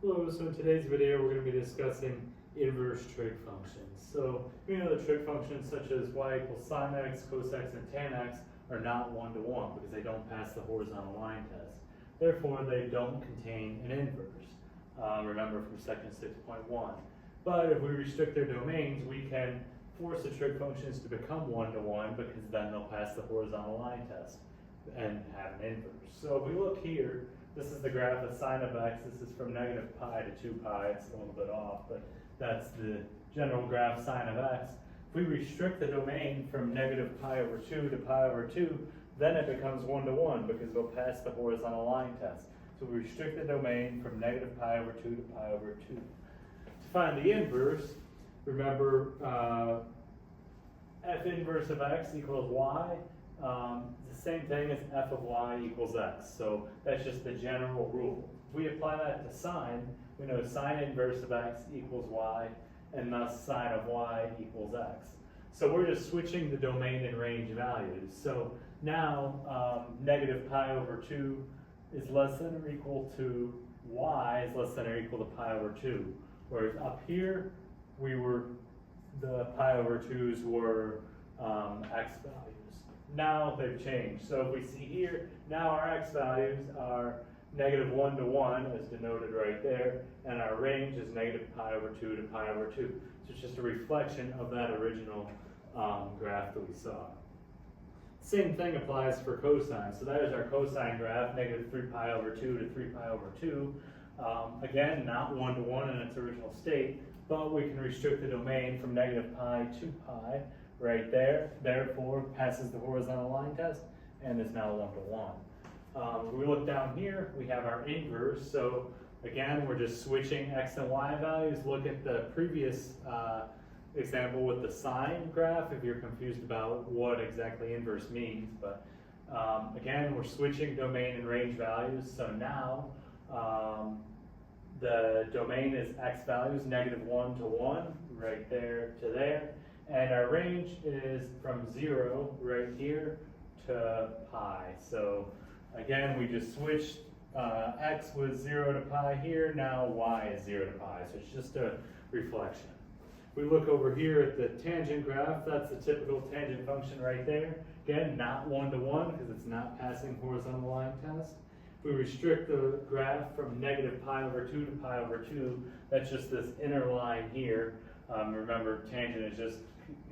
Hello, so in today's video we're going to be discussing inverse trig functions. So we know the trig functions such as y equals sine x, cos x, and tan x are not one-to-one because they don't pass the horizontal line test. Therefore, they don't contain an inverse. Remember from section 6.1. But if we restrict their domains, we can force the trig functions to become one-to-one because then they'll pass the horizontal line test and have an inverse. So if we look here, this is the graph of sine of x. This is from negative pi to 2 pi. It's a little bit off, but that's the general graph sine of x. If we restrict the domain from negative pi over 2 to pi over 2, then it becomes one-to-one because it'll pass the horizontal line test. So we restrict the domain from negative pi over 2 to pi over 2. To find the inverse, remember f inverse of x equals y. The same thing as f of y equals x. So that's just the general rule. If we apply that to sine, we know sine inverse of x equals y, and thus sine of y equals x. So we're just switching the domain and range values. So now negative pi over 2 is less than or equal to y is less than or equal to pi over 2. Whereas up here, the pi over 2's were x values. Now they've changed. So if we see here, now our x values are negative 1 to 1 as denoted right there, and our range is negative pi over 2 to pi over 2. So it's just a reflection of that original graph that we saw. Same thing applies for cosine. So that is our cosine graph, negative 3 pi over 2 to 3 pi over 2. Again, not 1 to 1 in its original state, but we can restrict the domain from negative pi to pi right there. Therefore, passes the horizontal line test and is now 1 to 1. If we look down here, we have our inverse. So again, we're just switching x and y values. Look at the previous example with the sine graph if you're confused about what exactly inverse means. But again, we're switching domain and range values. So now the domain is x values, negative 1 to 1, right there to there. And our range is from 0 right here to pi. So again, we just switched, x was 0 to pi here, now y is 0 to pi. So it's just a reflection. We look over here at the tangent graph. That's the typical tangent function right there. Again, not 1 to 1 because it's not passing horizontal line test. If we restrict the graph from negative pi over 2 to pi over 2, that's just this inner line here. Remember, tangent is just,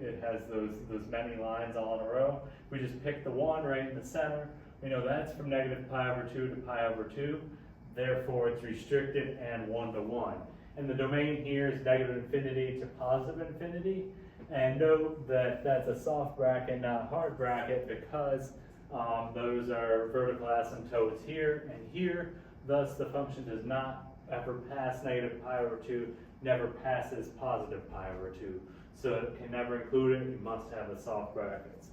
it has those many lines all in a row. We just pick the one right in the center. We know that's from negative pi over 2 to pi over 2. Therefore, it's restricted and 1 to 1. And the domain here is negative infinity to positive infinity. And note that that's a soft bracket, not a hard bracket, because those are vertical asymptotes here and here. Thus, the function does not ever pass negative pi over 2, never passes positive pi over 2. So it can never include it. You must have the soft brackets.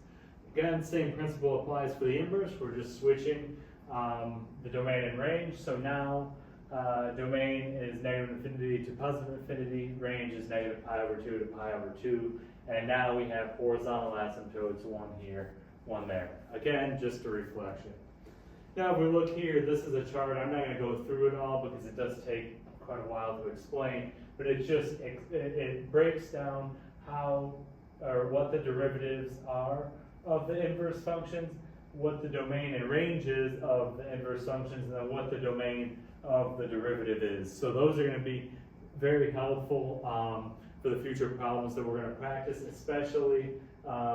Again, same principle applies for the inverse. We're just switching the domain and range. So now domain is negative infinity to positive infinity. Range is negative pi over 2 to pi over 2. And now we have horizontal asymptotes, one here, one there. Again, just a reflection. Now if we look here, this is a chart. I'm not going to go through it all because it does take quite a while to explain. But it breaks down how or what the derivatives are of the inverse functions, what the domain and range is of the inverse functions, and then what the domain of the derivative is. So those are going to be very helpful for the future problems that we're going to practice, especially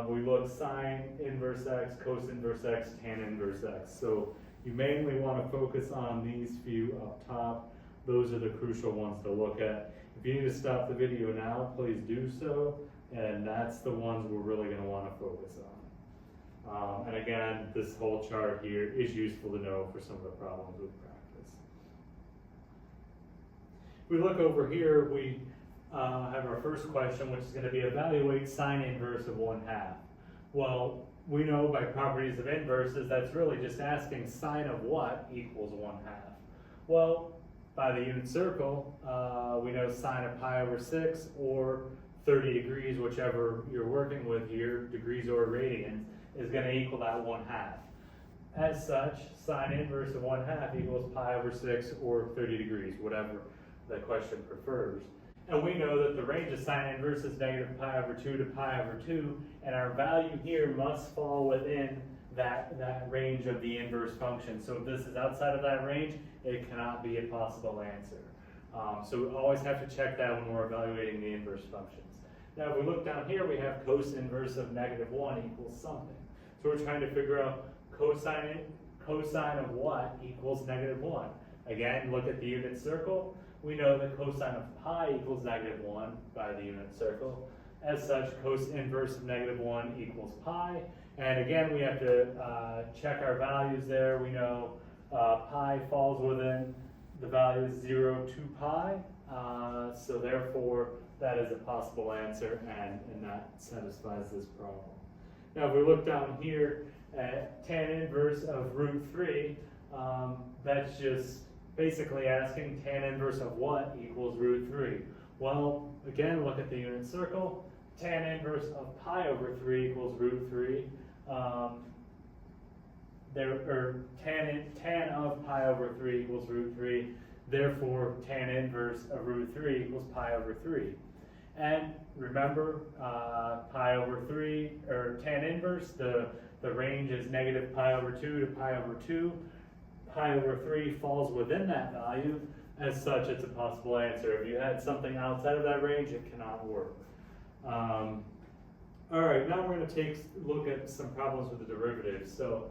we look sine inverse x, cos inverse x, tan inverse x. So you mainly want to focus on these few up top. Those are the crucial ones to look at. If you need to stop the video now, please do so, and that's the ones we're really going to want to focus on. And again, this whole chart here is useful to know for some of the problems we practice. If we look over here, we have our first question, which is going to be evaluate sine inverse of 1/2. Well, we know by properties of inverses, that's really just asking sine of what equals 1/2. Well, by the unit circle, we know sine of pi over 6 or 30 degrees, whichever you're working with here, degrees or radians, is going to equal that 1/2. As such, sine inverse of 1/2 equals pi over 6 or 30 degrees, whatever the question prefers. And we know that the range of sine inverse is negative pi over 2 to pi over 2, and our value here must fall within that range of the inverse function. So if this is outside of that range, it cannot be a possible answer. So we always have to check that when we're evaluating the inverse functions. Now if we look down here, we have cos inverse of -1 equals something. So we're trying to figure out cosine of what equals -1. Again, look at the unit circle. We know that cosine of pi equals -1 by the unit circle. As such, cos inverse of -1 equals pi. And again, we have to check our values there. We know pi falls within the values 0 to pi. So therefore, that is a possible answer, and that satisfies this problem. Now, if we look down here at tan inverse of root 3, that's just basically asking tan inverse of what equals root 3. Well, again, look at the unit circle. Tan inverse of pi over 3 equals root 3. Tan of pi over 3 equals root 3. Therefore, tan inverse of root 3 equals pi over 3. And remember, pi over 3, or tan inverse, the range is negative pi over 2 to pi over 2. Pi over 3 falls within that value. As such, it's a possible answer. If you had something outside of that range, it cannot work. All right, now we're going to look at some problems with the derivatives. So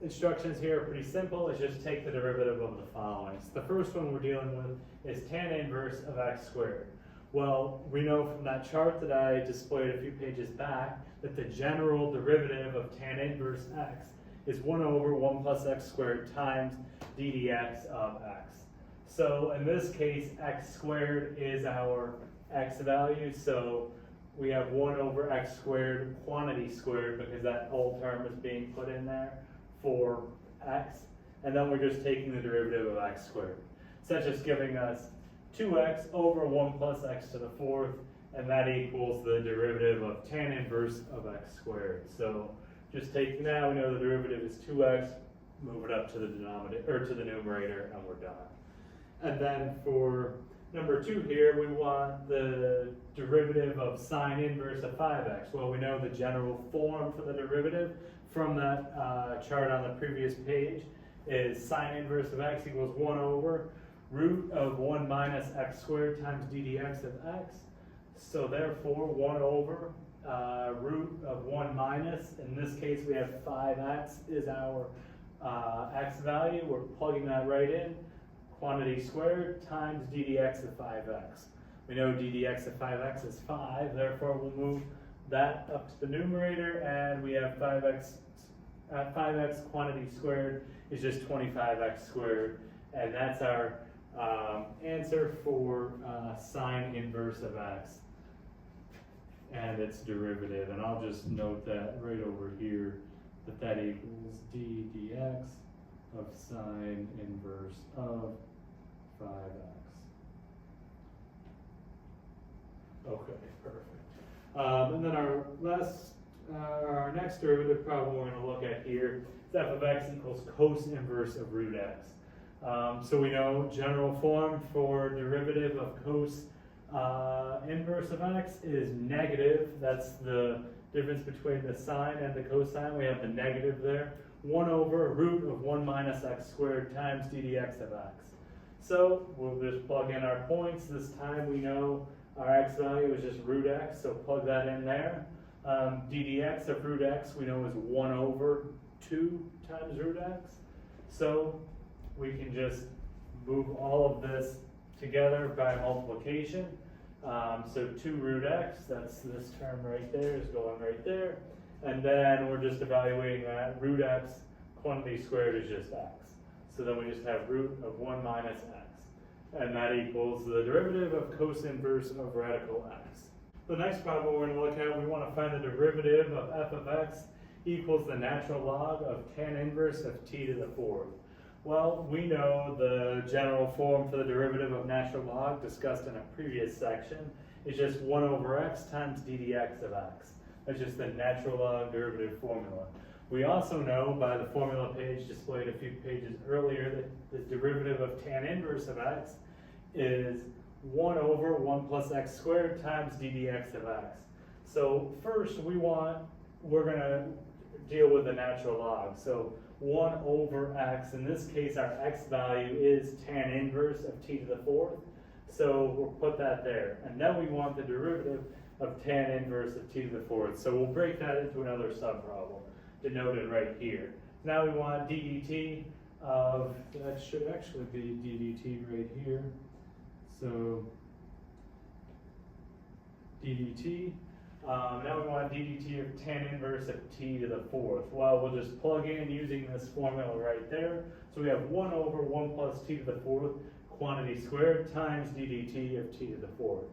instructions here are pretty simple. It's just take the derivative of the following. So the first one we're dealing with is tan inverse of x squared. Well, we know from that chart that I displayed a few pages back that the general derivative of tan inverse x is 1 over 1 plus x squared times d dx of x. So in this case, x squared is our x value. So we have 1 over x squared quantity squared because that whole term is being put in there for x. And then we're just taking the derivative of x squared. So that's just giving us 2x over 1 plus x to the 4th, and that equals the derivative of tan inverse of x squared. So just taking that, we know the derivative is 2x, move it up to the denominator, or to the numerator, and we're done. And then for number 2 here, we want the derivative of sine inverse of 5x. Well, we know the general form for the derivative from that chart on the previous page is sine inverse of x equals 1 over root of 1 minus x squared times d dx of x. So therefore, 1 over root of 1 minus, in this case we have 5x is our x value. We're plugging that right in. Quantity squared times d dx of 5x. We know d dx of 5x is 5, therefore we'll move that up to the numerator, and we have 5x quantity squared is just 25x squared, and that's our answer for sine inverse of x and its derivative. And I'll just note that right over here that equals d dx of sine inverse of 5x. Okay, perfect. And then our next derivative problem we're going to look at here is f of x equals cos inverse of root x. So we know general form for derivative of cos inverse of x is negative. That's the difference between the sine and the cosine. We have the negative there. 1 over root of 1 minus x squared times d dx of x. So we'll just plug in our points. This time we know our x value is just root x, so plug that in there. D dx of root x we know is 1 over 2 times root x. So we can just move all of this together by multiplication. So 2 root x, that's this term right there, is going right there. And then we're just evaluating that. Root x quantity squared is just x. So then we just have root of 1 minus x. And that equals the derivative of cos inverse of radical x. The next problem we're going to look at, we want to find the derivative of f of x equals the natural log of tan inverse of t to the 4th. Well, we know the general form for the derivative of natural log discussed in a previous section is just 1 over x times d dx of x. That's just the natural log derivative formula. We also know by the formula page displayed a few pages earlier that the derivative of tan inverse of x is 1 over 1 plus x squared times d dx of x. So first we're going to deal with the natural log. So 1 over x, in this case our x value is tan inverse of t to the fourth. So we'll put that there. And then we want the derivative of tan inverse of t to the fourth. So we'll break that into another subproblem, denoted right here. Now we want d dt of, that should actually be d dt right here. So d dt. Now we want d dt of tan inverse of t to the fourth. Well, we'll just plug in using this formula right there. So we have 1 over 1 plus t to the fourth quantity squared times d dt of t to the fourth.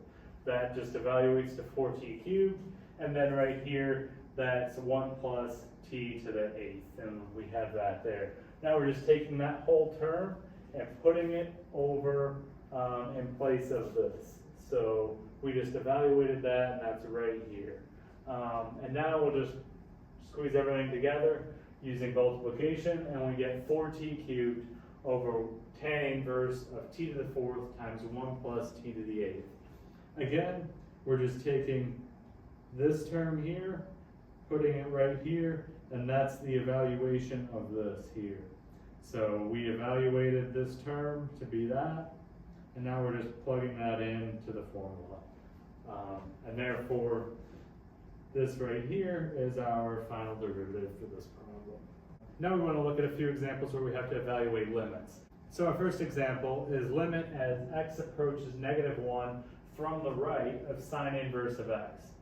That just evaluates to 4t cubed. And then right here, that's 1 plus t to the eighth. And we have that there. Now we're just taking that whole term and putting it over in place of this. So we just evaluated that, and that's right here. And now we'll just squeeze everything together using multiplication, and we get 4t cubed over tan inverse of t to the fourth times 1 plus t to the eighth. Again, we're just taking this term here, putting it right here, and that's the evaluation of this here. So we evaluated this term to be that, and now we're just plugging that into the formula. And therefore, this right here is our final derivative for this problem. Now we want to look at a few examples where we have to evaluate limits. So our first example is limit as x approaches -1 from the right of sine inverse of x.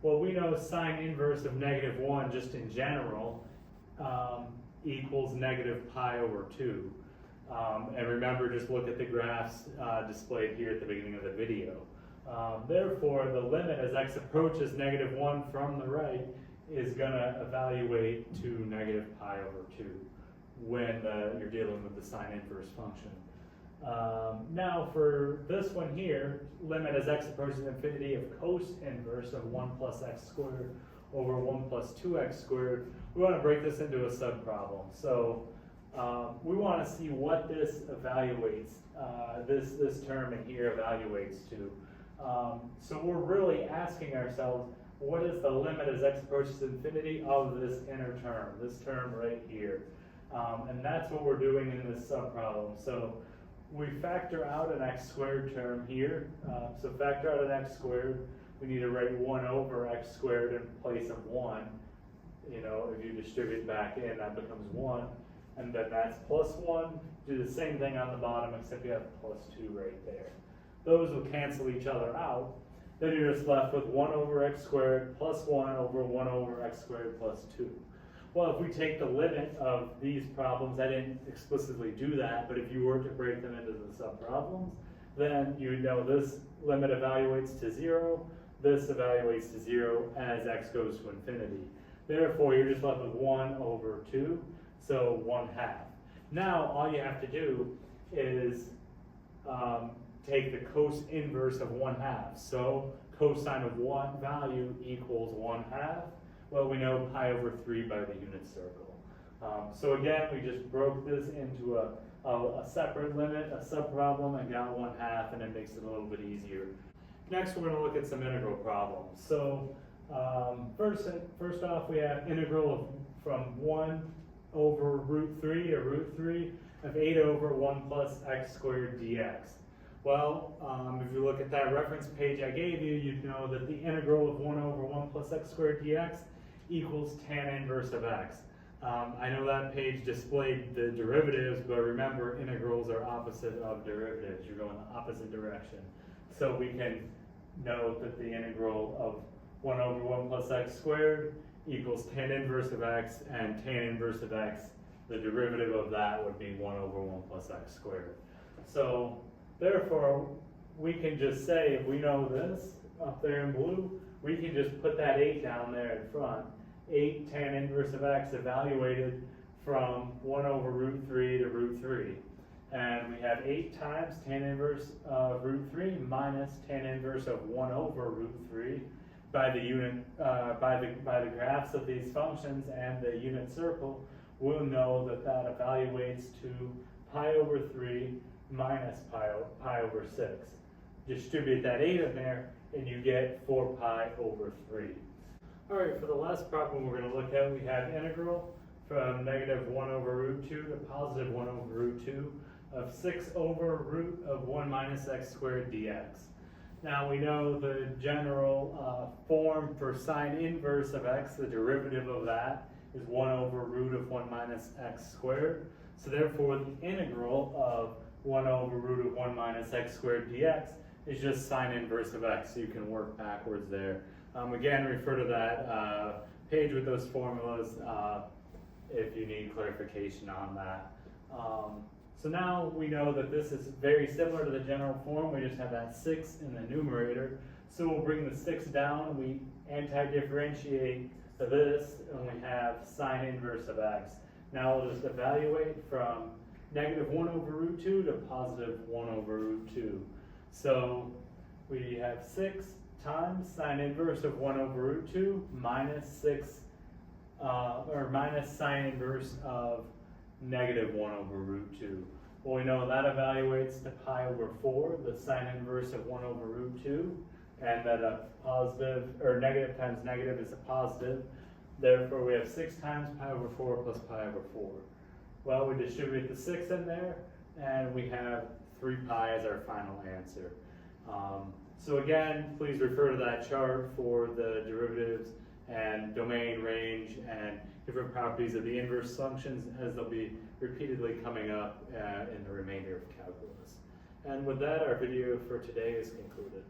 Well, we know sine inverse of -1 just in general equals -pi/2. And remember, just look at the graphs displayed here at the beginning of the video. Therefore, the limit as x approaches -1 from the right is going to evaluate to -pi/2 when you're dealing with the sine inverse function. Now for this one here, limit as x approaches infinity of cos inverse of 1 plus x squared over 1 plus 2x squared, we want to break this into a subproblem. So we want to see what this evaluates, this term in here evaluates to. So we're really asking ourselves, what is the limit as x approaches infinity of this inner term, this term right here? And that's what we're doing in this subproblem. So we factor out an x squared term here. So factor out an x squared, we need to write 1 over x squared in place of 1. You know, if you distribute back in, that becomes 1. And then that's plus 1. Do the same thing on the bottom, except you have plus 2 right there. Those will cancel each other out. Then you're just left with 1 over x squared plus 1 over 1 over x squared plus 2. Well, if we take the limit of these problems, I didn't explicitly do that, but if you were to break them into the subproblems, then you know this limit evaluates to 0, this evaluates to 0 as x goes to infinity. Therefore, you're just left with 1 over 2, so 1/2. Now, all you have to do is take the cos inverse of 1/2. So cosine of one value equals 1/2. Well, we know pi/3 by the unit circle. So again, we just broke this into a separate limit, a subproblem, and got 1/2, and it makes it a little bit easier. Next, we're going to look at some integral problems. So first off, we have integral from 1 over √3 to √3 of 8 over 1 plus x squared dx. Well, if you look at that reference page I gave you, you'd know that the integral of 1 over 1 plus x squared dx equals tan inverse of x. I know that page displayed the derivatives, but remember, integrals are opposite of derivatives. You're going the opposite direction. So we can note that the integral of 1 over 1 plus x squared equals tan inverse of x, and tan inverse of x, the derivative of that would be 1 over 1 plus x squared. So therefore, we can just say, if we know this up there in blue, we can just put that 8 down there in front. 8 tan inverse of x evaluated from 1 over √3 to √3. And we have 8 times tan inverse of √3 minus tan inverse of 1 over √3 by the unit, by the graphs of these functions and the unit circle. We'll know that that evaluates to pi/3 minus pi over 6. Distribute that 8 in there, and you get 4 pi over 3. All right, for the last problem we're going to look at, we have integral from negative 1 over root 2 to positive 1 over root 2 of 6 over root of 1 minus x squared dx. Now we know the general form for sine inverse of x, the derivative of that, is 1 over root of 1 minus x squared. So therefore the integral of 1 over root of 1 minus x squared dx is just sine inverse of x, so you can work backwards there. Again, refer to that page with those formulas if you need clarification on that. So now we know that this is very similar to the general form, we just have that 6 in the numerator. So we'll bring the 6 down, we anti-differentiate this, and we have sine inverse of x. Now we'll just evaluate from negative 1 over root 2 to positive 1 over root 2. So we have 6 times sine inverse of 1 over root 2 minus 6, or minus sine inverse of negative 1 over root 2. Well, we know that evaluates to pi over 4, the sine inverse of 1 over root 2, and that a positive, or negative times negative is a positive. Therefore, we have 6 times pi over 4 plus pi over 4. Well, we distribute the 6 in there, and we have 3 pi as our final answer. So again, please refer to that chart for the derivatives and domain, range, and different properties of the inverse functions, as they'll be repeatedly coming up in the remainder of calculus. And with that, our video for today is concluded.